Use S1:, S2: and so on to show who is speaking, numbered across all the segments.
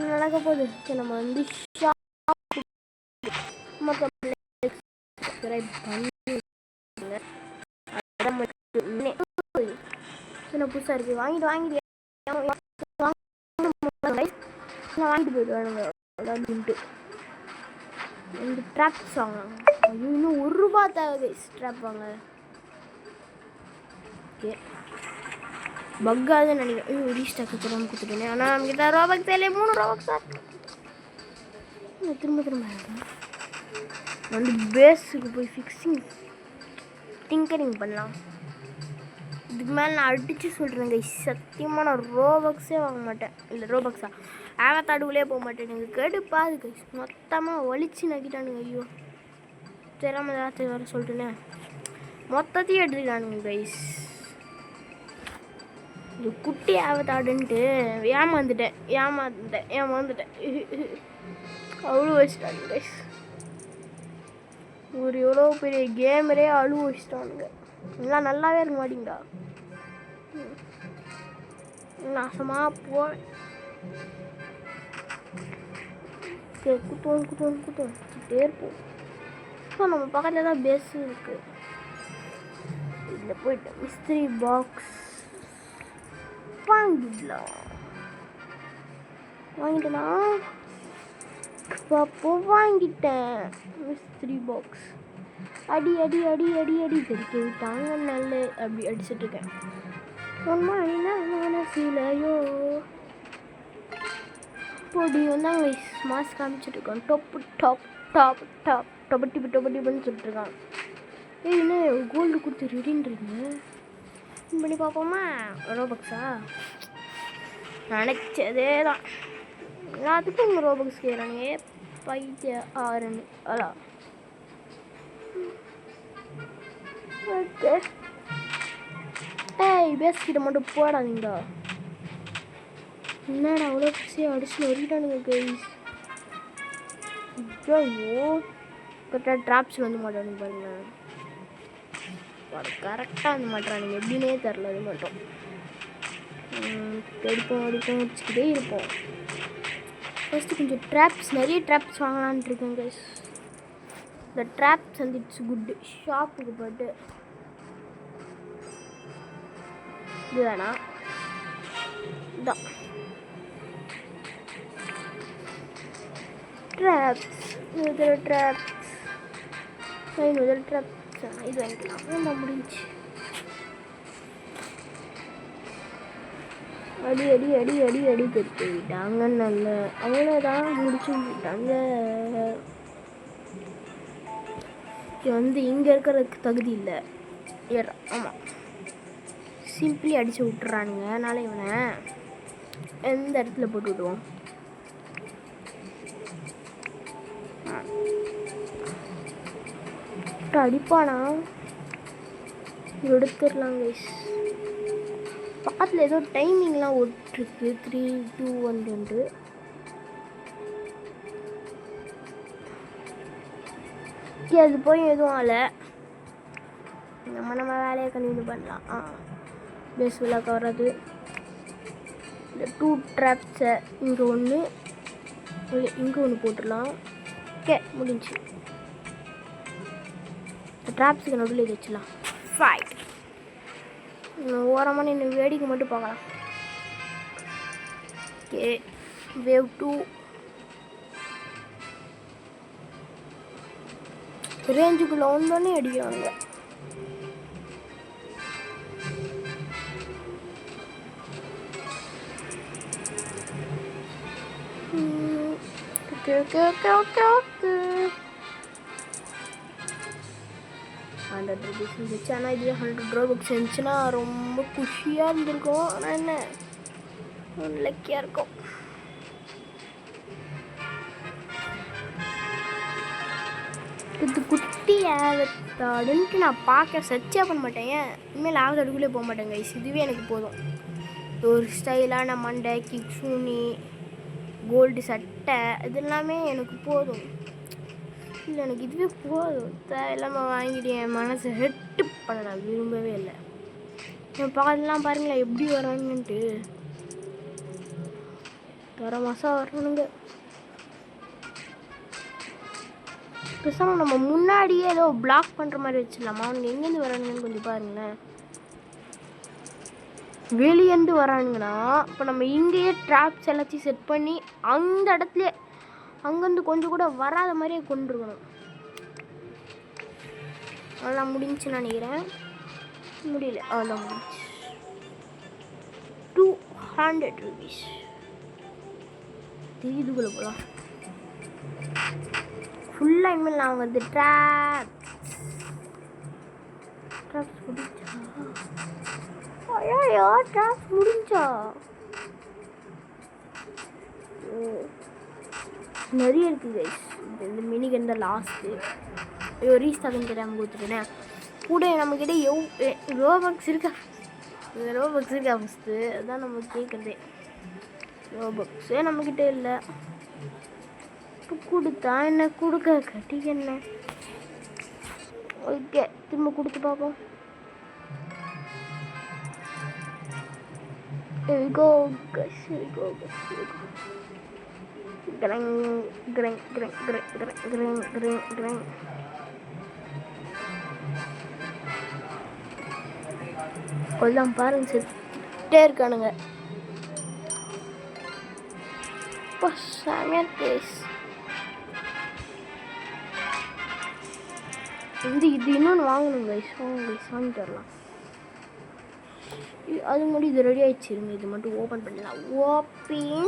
S1: நடக்க போகுது. நம்ம வந்து புதுசா இருக்கு வாங்கிட்டு போயிடுவானுங்க. இந்த ட்ராப்ஸ் வாங்கலாம். இன்னும் ₹1 தேவை ட்ராப் வாங்க. ஓகே பக்காதுன்னு நினைக்கிறேன். ரீஸ்டாக் கொடுத்துட்டேன். ஆனால் நம்மகிட்ட ரோபக்ஸ் இல்லை. 3 ரோபக்ஸ் திரும்ப வந்து பேஸுக்கு போய் ஃபிக்ஸிங் டிங்கரிங் பண்ணலாம். இதுக்கு மேலே நான் அடித்து சொல்கிறேன் கைஸ், சத்தியமாக நான் ரோபக்ஸே வாங்க மாட்டேன். இல்லை ரோபக்ஸா ஆவத்தாடுக்குள்ளே போக மாட்டேன். எனக்கு கடுப்பாது கைஸ், மொத்தமாக ஒழிச்சு நக்கிட்டானுங்க. ஐயோ தெரியாமல் ஏதாச்சும் வர சொல்லிட்டுனே மொத்தத்தையும் எடுத்துக்கிட்டானுங்க கைஸ். இது குட்டி ஆவத்தாடுன்ட்டு ஏமாந்துட்டேன். அவ்வளோ வச்சுட்டானுங்க கைஸ். ஒரு எவ்வளோ பெரிய கேமரே அழுவ வச்சுட்டானுங்க. எல்லாம் நல்லாவே இருக்க மாட்டீங்களா? நாசமாக போவேன். குத்துட்டே இருப்போம். ஸோ நம்ம பக்கத்தில் தான் பேஸு இருக்குது. இதில் போயிட்டு மிஸ்திரி பாக்ஸ் வாங்கிட்டேனா? அப்போ வாங்கிட்டேன் மிஸ்திரி பாக்ஸ். அடி தெரிக்க விட்டாங்க. நல்ல அப்படி அடிச்சுட்ருக்கேன். மனசிலையோ பொடி வந்தாங்க மாஸ்க் காமிச்சிட்ருக்கான். டொப்பட்டிப்புன்னு சொல்லிட்டுருக்கான். என்ன கோல்டு கொடுத்து ரெடின்றீங்க பண்ணி பார்ப்போமா? ரோபக்ஸா நினச்சதே தான். எல்லாத்துக்கும் உங்கள் ரோபக்ஸ் கேட்குறாங்க. பைத்திய ஆறுன்னு அதான். ஓகே பேஸ்கிட்ட மட்டும் போடாதீங்களா? என்னடா அவ்வளோ பிஸியாக அடிச்சு நொறிட்டானுங்க கைஸ். ஐயோ கரெக்டாக ட்ராப்ஸ் வந்து மாட்டானுங்க பாருங்க. கரெக்டாக வந்து மாட்டானுங்க. எப்படின்னே தெரில. அது மட்டும் எடுப்போம் வச்சுக்கிட்டே இருப்போம். ஃபஸ்ட்டு கொஞ்சம் ட்ராப்ஸ், நிறைய ட்ராப்ஸ் வாங்கலான்ட்டு இருக்கேன் கைஸ். இந்த ட்ராப்ஸ் வந்து இட்ஸ் குட். ஷாப்புக்கு போய்ட்டு இது வேணாம் இதான் ட்ராப்ஸ். முதல் ட்ராப்ஸ் இது வாங்கிக்கலாம். முடிஞ்சு அடி தெரிவிட்டாங்க. நல்ல அவ்வளோதான் முடிச்சு விட்டாங்க. வந்து இங்கே இருக்கிறதுக்கு தகுதி இல்லை. ஆமாம் சிம்பிளி அடித்து விட்டுறானுங்க. அதனால் இவனை எந்த இடத்துல போட்டு விடுவோம்? அடிப்பானா எடுத்துடலாம் கைஸ். பக்கத்தில் ஏதோ டைமிங்லாம் ஒட்டுருக்கு. 3, 2, 1 அது போய் எதுவும் ஆலை. நம்ம வேலையை கண்டினியூ பண்ணலாம். பேஸ் விழாக்க வர்றது. இந்த 2 ட்ராப்ஸை இங்கே ஒன்று போட்டுடலாம். ஓகே முடிஞ்சு. ட்ராப்ஸுக்கு நடுவில் இது வச்சுலாம். ஃபைட் ஓரமாக நின்று வேடிக்கை மட்டும் பார்க்கலாம். ஓகே வேவ் 2 ரேஞ்சுக்குள்ளே வந்தோடனே அடிக்கிறாங்க. ஓகே 100 rupees இருந்துச்சு. ஆனால் இதுவே 100 ரோபக்ஸ் இருந்துச்சுன்னா ரொம்ப குஷியாக இருந்திருக்கும். ஆனால் என்ன லக்கியாக இருக்கும். இது குட்டி ஆவத்தாடுன்ட்டு நான் பார்க்க சர்ச்சே பண்ண மாட்டேன். இனிமேல் ஆவத்தாடுக்குள்ளே போக மாட்டேன் கைஸ். இதுவே எனக்கு போதும். ஒரு ஸ்டைலான மண்டை, கிக்ஸூனி, கோல்டு சட்டை இது எல்லாமே எனக்கு போதும். இல்லை எனக்கு இதுவே போதும். இல்லாமல் வாங்கிட்டு என் மனசை ஹெட்டு பண்ண நான் விரும்பவே இல்லை. பக்கத்துலாம் பாருங்களேன் எப்படி வரானுங்கன்ட்டு. வர மாதம் வரணுங்க. பேசாமல் நம்ம முன்னாடியே ஏதோ பிளாக் பண்ணுற மாதிரி வச்சிடலாமா? அவங்க எங்கேருந்து வரானுங்கன்னு கொஞ்சம் பாருங்களேன். வெளியேருந்து வரானுங்கன்னா இப்போ நம்ம இங்கேயே ட்ராப்ஸ் எல்லாத்தையும் செட் பண்ணி அந்த இடத்துல அங்கேருந்து கொஞ்சம் கூட வராத மாதிரியே கொண்டுருக்கணும். அதெல்லாம் முடிஞ்சுன்னு நினைக்கிறேன். முடியல, அதெல்லாம் முடிஞ்சு. 200 rupees இதுக்குள்ளே போகலாம். ஃபுல்லாக இனிமேல் நான் வந்து ட்ராப்ஸ் முடிஞ்சா ஐயோ ட்ராப்ஸ் முடிஞ்சா நிறைய இருக்குது கைஸ். இந்த மினி கன் தான் லாஸ்ட்டு. ஐயோ ரீஸ்டார்ட்னு தெரியாமல் கொடுத்துட்டேன். கூட நம்மக்கிட்ட ரோபக்ஸ் இருக்கா? ரோபக்ஸ் இருக்கா ஃபஸ்ட்டு? அதுதான் நம்ம கேட்குறதே. ரோபக்ஸே நம்மக்கிட்ட இல்லை. இப்போ கொடுத்தா என்ன, கொடுக்க கட்டி என்ன? ஓகே, திரும்ப கொடுத்து பார்ப்போம். Here we go, guys. Here we go, guys. Here we go. Grang, grang, grang, grang, grang, grang, grang, grang. கொல்லாம் பாருங்க, செட்டே இருக்கானுங்க. செமையா கேஸ். இது இன்னொன்று வாங்கணும் கைஸ். வாங்கிட்டு வரலாம். அது மட்டும் இது ரெடி ஆயிடுச்சு. இருங்க, இது மட்டும் ஓப்பன் பண்ணலாம். ஓப்பன்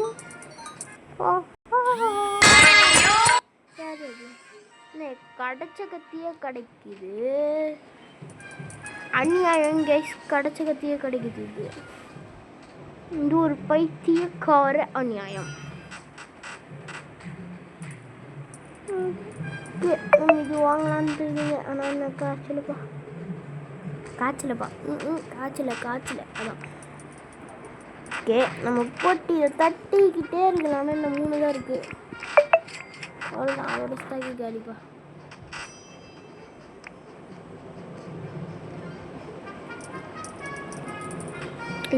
S1: கடைச்ச கத்தியே கிடைக்குது. அநியாயம் கைஸ், கடைச்ச கத்தியே கிடைக்குது. இது ஒரு பைத்தியக்கார அநியாயம். இது வாங்கலான்னு தெரியுங்க. ஆனால் என்ன காய்ச்சலப்பா காய்ச்சல அதான். ஓகே, நம்ம போட்டு இதை தட்டிக்கிட்டே இருக்கலாம். ஆனால் இந்த 3 தான் இருக்குது. அவ்வளோதான், அதோட ஸ்டாக்கி காலிப்பா.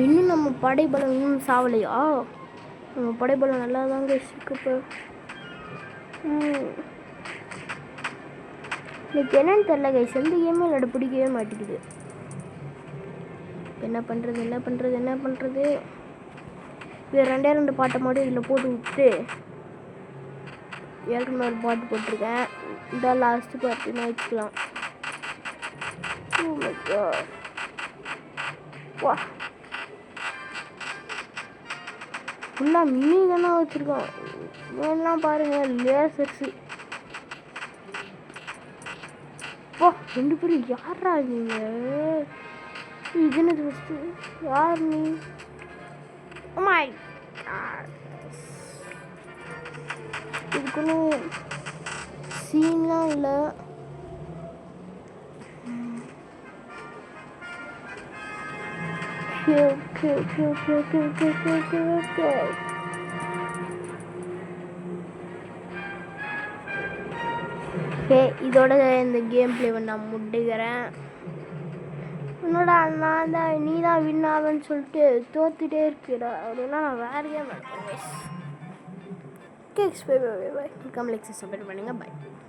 S1: இன்னும் நம்ம படைபலம் இன்னும் சாவலையா? நம்ம படைபலம் நல்லா தாங்க இருக்கு. இன்னைக்கு என்னன்னு தெரில கைஸ், எந்த கேமே விளையாட பிடிக்கவே மாட்டேங்குது. என்ன பண்ணுறது? இது 2 பாட்டை மட்டும் இதில் போட்டு விட்டு ஏற்கனவே ஒரு பாட்டு போட்டிருக்கேன். இதான் லாஸ்ட்டு பாட்டுன்னு வச்சுக்கலாம். வா, ஃபுல்லாக மினி கன்னாக வச்சுருக்கோம். இதெல்லாம் பாருங்கள், லேசர்ஸு. வா, 2 பேரும் யாரா நீங்கள்? இது என்னது ஃபஸ்ட்டு? யார் நீ? இதுக்குன்னு சீன்லாம் இல்லை. இதோட இந்த கேம் பிளேவை நான் முடிக்கிறேன். என்னடா நீ தான் வின் ஆவேன்னு சொல்லிட்டு தோத்துட்டே இருக்கிறா அப்படின்னா நான் வேற கேம் பண்ணுறேன். கேக்ஸ் bye bye bye. Come like subscribe பண்ணுங்கள். பை.